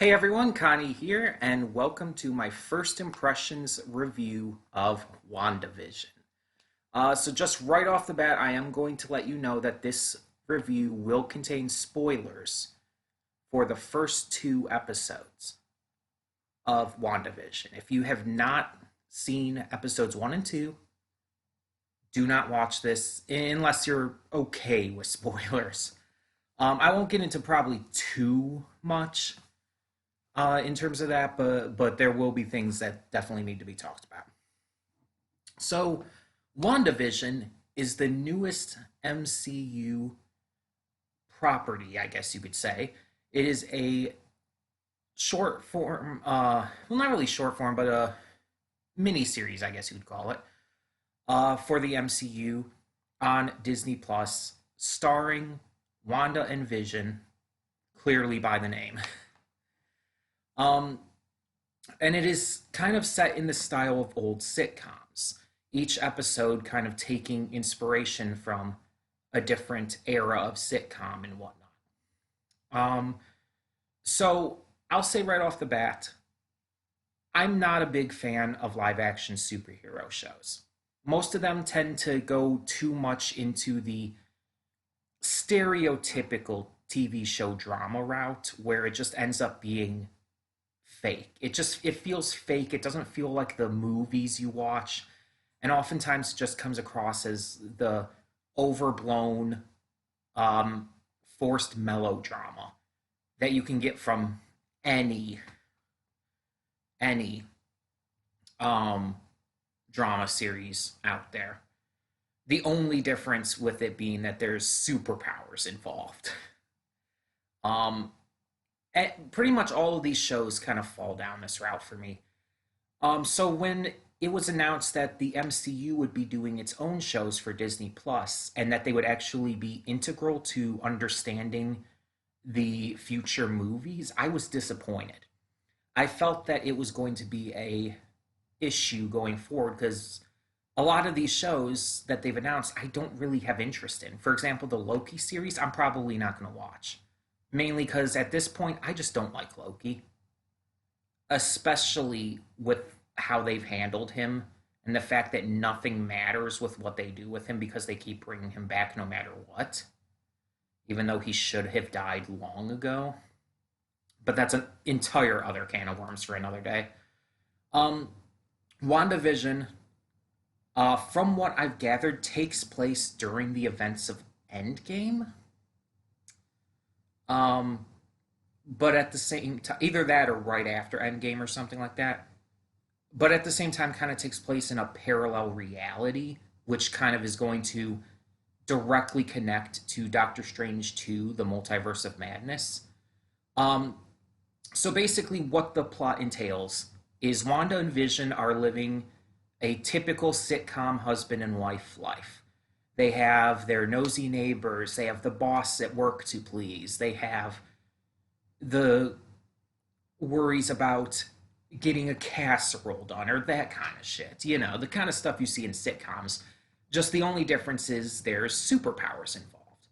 Hey everyone, Connie here, and welcome to my first impressions review of WandaVision. So just right off the bat, I am going to let you know that this review will contain spoilers for the first two episodes of WandaVision. If you have not seen episodes one and two, do not watch this unless you're okay with spoilers. I won't get into probably too much in terms of that, but there will be things that definitely need to be talked about. So, WandaVision is the newest MCU property, I guess you could say. It is a short form, well, not really short form, but a mini series, I guess you would call it, for the MCU on Disney Plus, starring Wanda and Vision, clearly by the name. Um, and it is kind of set in the style of old sitcoms, each episode kind of taking inspiration from a different era of sitcom and whatnot. Um, so I'll say right off the bat, I'm not a big fan of live action superhero shows. Most of them tend to go too much into the stereotypical TV show drama route where it just ends up being fake. It feels fake. It doesn't feel like the movies you watch, and oftentimes it just comes across as the overblown, um, forced melodrama that you can get from any any um, drama series out there. The only difference with it being that there's superpowers involved. Um, Pretty much all of these shows kind of fall down this route for me. So when it was announced that the MCU would be doing its own shows for Disney Plus and that they would actually be integral to understanding the future movies, I was disappointed. I felt that it was going to be a issue going forward because a lot of these shows that they've announced I don't really have interest in. For example, the Loki series, I'm probably not going to watch. Mainly because at this point, I just don't like Loki, especially with how they've handled him and the fact that nothing matters with what they do with him because they keep bringing him back no matter what, even though he should have died long ago. But that's an entire other can of worms for another day. Um, WandaVision, from what I've gathered, takes place during the events of Endgame. Um, but at the same time, either that or right after Endgame or something like that. But at the same time, kind of takes place in a parallel reality, which kind of is going to directly connect to Doctor Strange 2, The Multiverse of Madness. Um, so basically, what the plot entails is Wanda and Vision are living a typical sitcom husband and wife life. They have their nosy neighbors. They have the boss at work to please. They have the worries about getting a casserole done or that kind of shit. You know, the kind of stuff you see in sitcoms. Just the only difference is there's superpowers involved.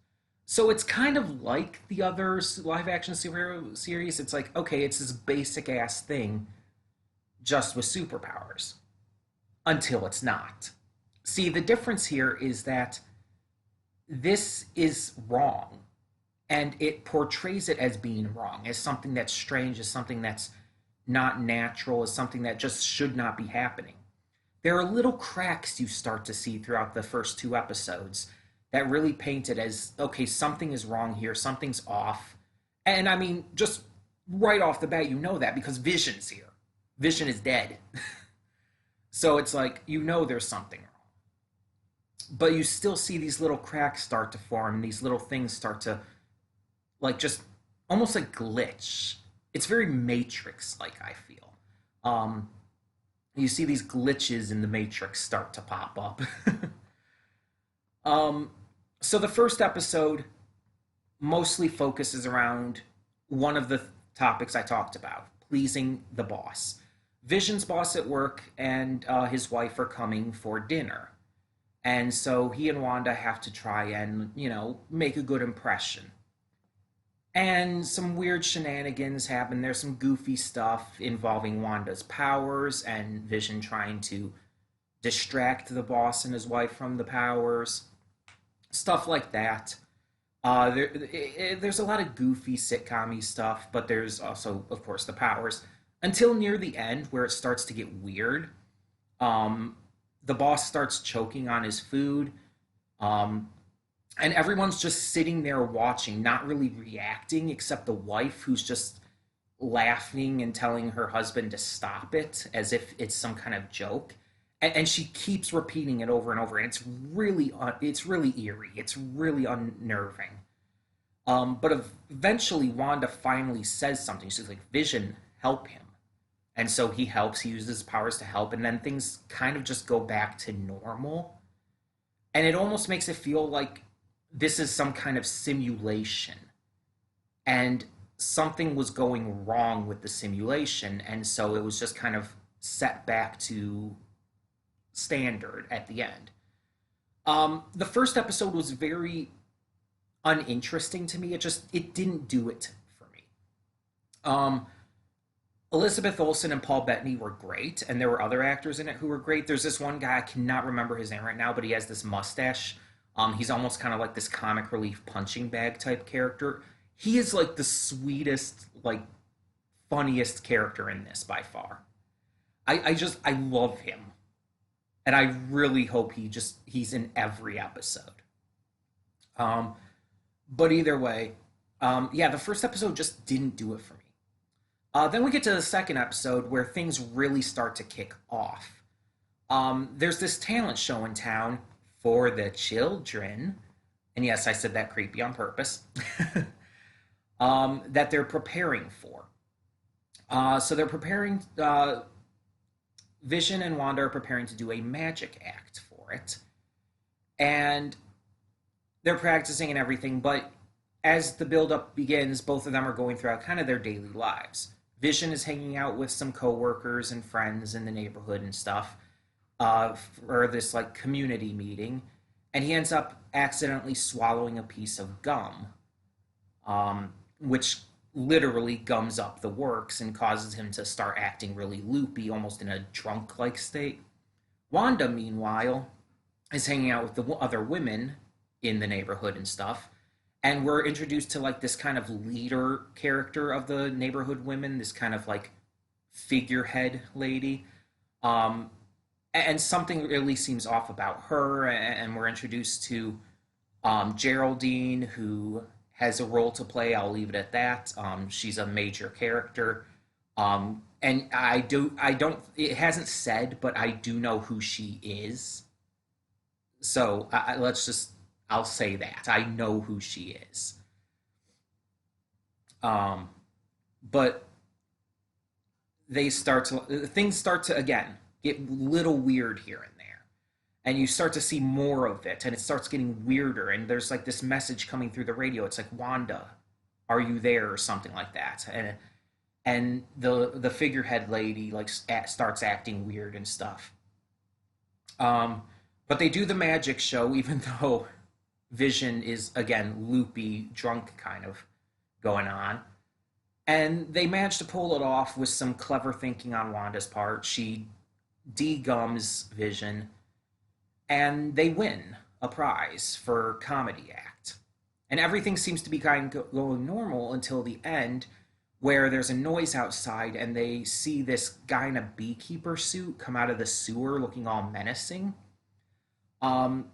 So it's kind of like the other live action superhero series. It's like, okay, it's this basic ass thing just with superpowers until it's not. See, the difference here is that this is wrong and it portrays it as being wrong, as something that's strange, as something that's not natural, as something that just should not be happening. There are little cracks you start to see throughout the first two episodes that really paint it as okay, something is wrong here, something's off. And I mean, just right off the bat, you know that because Vision's here. Vision is dead. So it's like, you know, there's something wrong. But you still see these little cracks start to form and these little things start to, like, just almost like glitch. It's very Matrix like, I feel. Um, you see these glitches in the Matrix start to pop up. um, so the first episode mostly focuses around one of the topics I talked about, pleasing the boss. Vision's boss at work and his wife are coming for dinner. And so he and Wanda have to try and, you know, make a good impression. And some weird shenanigans happen. There's some goofy stuff involving Wanda's powers and Vision trying to distract the boss and his wife from the powers, stuff like that. There's a lot of goofy sitcom stuff, but there's also, of course, the powers. Until near the end, where it starts to get weird. Um, the boss starts choking on his food, um, and everyone's just sitting there watching, not really reacting, except the wife, who's just laughing and telling her husband to stop it as if it's some kind of joke. And she keeps repeating it over and over, and it's really eerie. It's really unnerving. But eventually, Wanda finally says something. She's like, "Vision, help him." And so he helps. He uses his powers to help, and then things kind of just go back to normal. And it almost makes it feel like this is some kind of simulation, and something was going wrong with the simulation, and so it was just kind of set back to standard at the end. The first episode was very uninteresting to me. It didn't do it for me. Um, Elizabeth Olsen and Paul Bettany were great, and there were other actors in it who were great. There's this one guy, I cannot remember his name right now, but he has this mustache. He's almost kind of like this comic relief punching bag type character. He is like the sweetest, like funniest character in this by far. I love him, and I really hope he's in every episode. Um, but either way, yeah, the first episode just didn't do it for me. Then we get to the second episode where things really start to kick off. There's this talent show in town for the children, and yes, I said that creepy on purpose, that they're preparing for. So they're preparing, Vision and Wanda are preparing to do a magic act for it. And they're practicing and everything, but as the build-up begins, both of them are going throughout kind of their daily lives. Vision is hanging out with some coworkers and friends in the neighborhood and stuff, for this like community meeting, and he ends up accidentally swallowing a piece of gum, which literally gums up the works and causes him to start acting really loopy, almost in a drunk-like state. Wanda, meanwhile, is hanging out with the other women in the neighborhood and stuff, and we're introduced to like this kind of leader character of the neighborhood women, this kind of like figurehead lady. Um, and something really seems off about her, and we're introduced to Geraldine, who has a role to play. I'll leave it at that. She's a major character, and I don't. It hasn't said, but I do know who she is. So let's just. I'll say that I know who she is. Um, but things start to again get a little weird here and there, and you start to see more of it, and it starts getting weirder, and there's like this message coming through the radio. It's like, Wanda, are you there, or something like that, and the figurehead lady like starts acting weird and stuff. Um, but they do the magic show, even though Vision is again loopy drunk kind of going on, and they manage to pull it off with some clever thinking on Wanda's part. She degums Vision, and they win a prize for comedy act. And everything seems to be kind of going normal until the end, where there's a noise outside, and they see this guy in a beekeeper suit come out of the sewer looking all menacing. Um,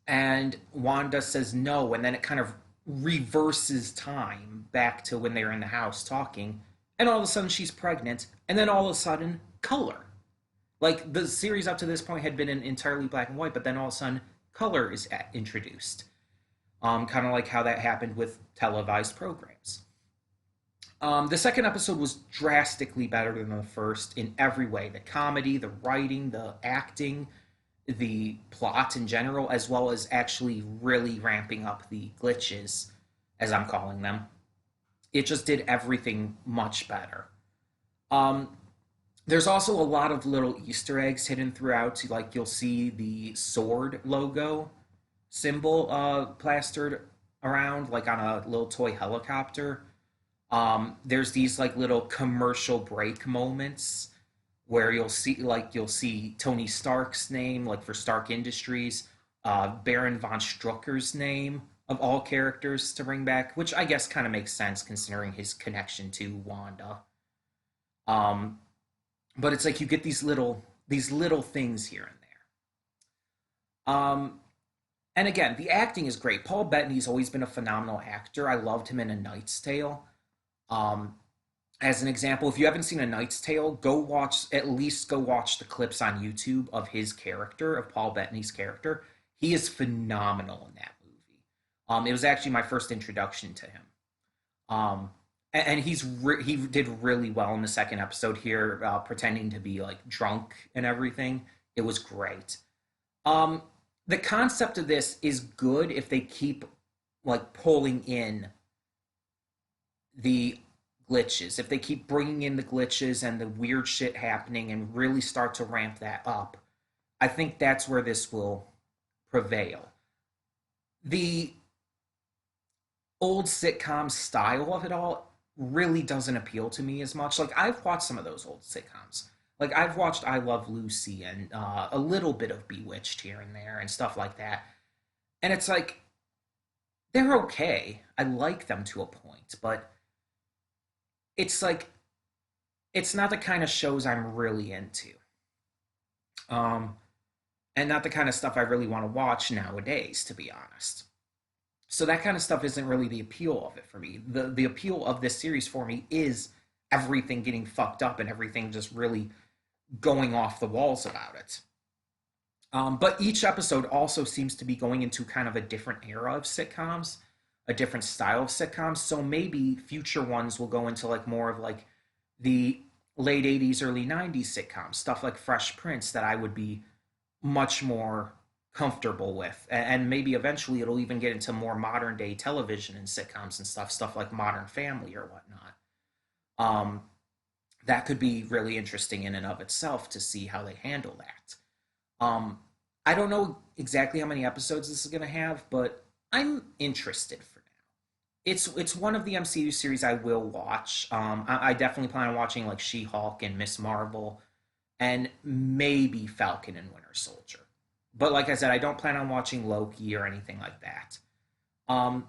and Wanda says no, and then it kind of reverses time back to when they were in the house talking, and all of a sudden she's pregnant, and then all of a sudden color. Like the series up to this point had been in entirely black and white, but then all of a sudden color is introduced. Kind of like how that happened with televised programs. The second episode was drastically better than the first in every way: the comedy, the writing, the acting, the plot in general, as well as actually really ramping up the glitches, as I'm calling them. It just did everything much better. Um, there's also a lot of little Easter eggs hidden throughout. Like you'll see the sword logo symbol plastered around, like on a little toy helicopter. There's these like little commercial break moments where you'll see Tony Stark's name, like for Stark Industries, Baron von Strucker's name of all characters to bring back, which I guess kind of makes sense considering his connection to Wanda. Um, but it's like you get these little things here and there. And again, the acting is great. Paul Bettany's always been a phenomenal actor. I loved him in A Knight's Tale. Um, as an example, if you haven't seen A Knight's Tale, at least go watch the clips on YouTube of his character, of Paul Bettany's character. He is phenomenal in that movie. It was actually my first introduction to him. Um, and he did really well in the second episode here, pretending to be like drunk and everything. It was great. Um, the concept of this is good if they keep like pulling in the glitches, if they keep bringing in the glitches and the weird shit happening and really start to ramp that up. I think that's where this will prevail. The old sitcom style of it all really doesn't appeal to me as much. Like I've watched some of those old sitcoms. Like I've watched I Love Lucy and a little bit of Bewitched here and there and stuff like that. And it's like they're okay. I like them to a point, but it's like it's not the kind of shows I'm really into. Um, and not the kind of stuff I really want to watch nowadays, to be honest. So that kind of stuff isn't really the appeal of it for me. The appeal of this series for me is everything getting fucked up and everything just really going off the walls about it. But each episode also seems to be going into kind of a different era of sitcoms, a different style of sitcoms. So maybe future ones will go into like more of like the late 80s, early 90s sitcoms, stuff like Fresh Prince that I would be much more comfortable with. And maybe eventually it'll even get into more modern day television and sitcoms and stuff like Modern Family or whatnot. Um, that could be really interesting in and of itself to see how they handle that. Um, I don't know exactly how many episodes this is going to have, but I'm interested for now. It's one of the MCU series I will watch. I definitely plan on watching like She-Hulk and Miss Marvel, and maybe Falcon and Winter Soldier. But like I said, I don't plan on watching Loki or anything like that. Um,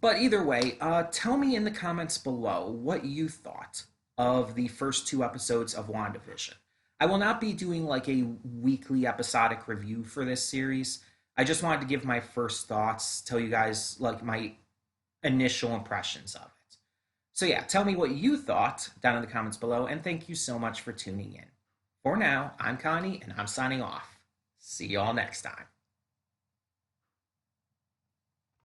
but either way, tell me in the comments below what you thought of the first two episodes of WandaVision. I will not be doing like a weekly episodic review for this series. I just wanted to give my first thoughts, tell you guys like my initial impressions of it. So yeah, tell me what you thought down in the comments below, and thank you so much for tuning in. For now, I'm Connie, and I'm signing off. See y'all next time.